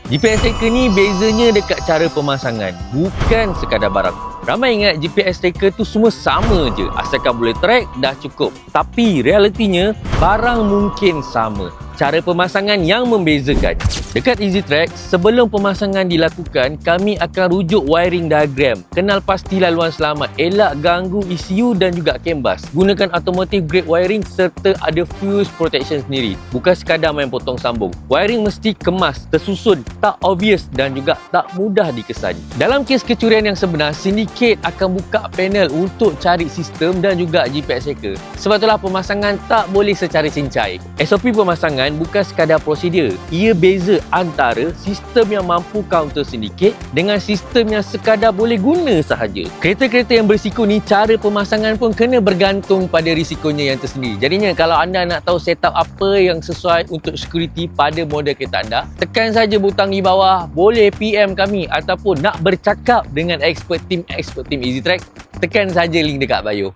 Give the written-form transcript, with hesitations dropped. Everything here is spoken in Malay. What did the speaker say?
GPS tracker ni bezanya dekat cara pemasangan, bukan sekadar barang. Ramai ingat GPS tracker tu semua sama je, asalkan boleh track dah cukup. Tapi realitinya, barang mungkin sama. Cara pemasangan yang membezakan. Dekat EasyTrack, sebelum pemasangan dilakukan, kami akan rujuk wiring diagram. Kenal pasti laluan selamat, elak ganggu ECU dan juga CAN bus. Gunakan automotive grade wiring serta ada fuse protection sendiri. Bukan sekadar main potong sambung. Wiring mesti kemas, tersusun, tak obvious dan juga tak mudah dikesan. Dalam kes kecurian yang sebenar, syndicate akan buka panel untuk cari sistem dan juga GPS tracker. Sebab itulah pemasangan tak boleh secara cincai. SOP pemasangan bukan sekadar prosedur. Ia beza antara sistem yang mampu counter syndicate dengan sistem yang sekadar boleh guna sahaja. Kereta-kereta yang berisiko ni, cara pemasangan pun kena bergantung pada risikonya yang tersendiri. Jadinya kalau anda nak tahu setup apa yang sesuai untuk security pada model kereta anda, tekan saja butang di bawah, boleh PM kami ataupun nak bercakap dengan expert team EasyTrack, tekan saja link dekat bio.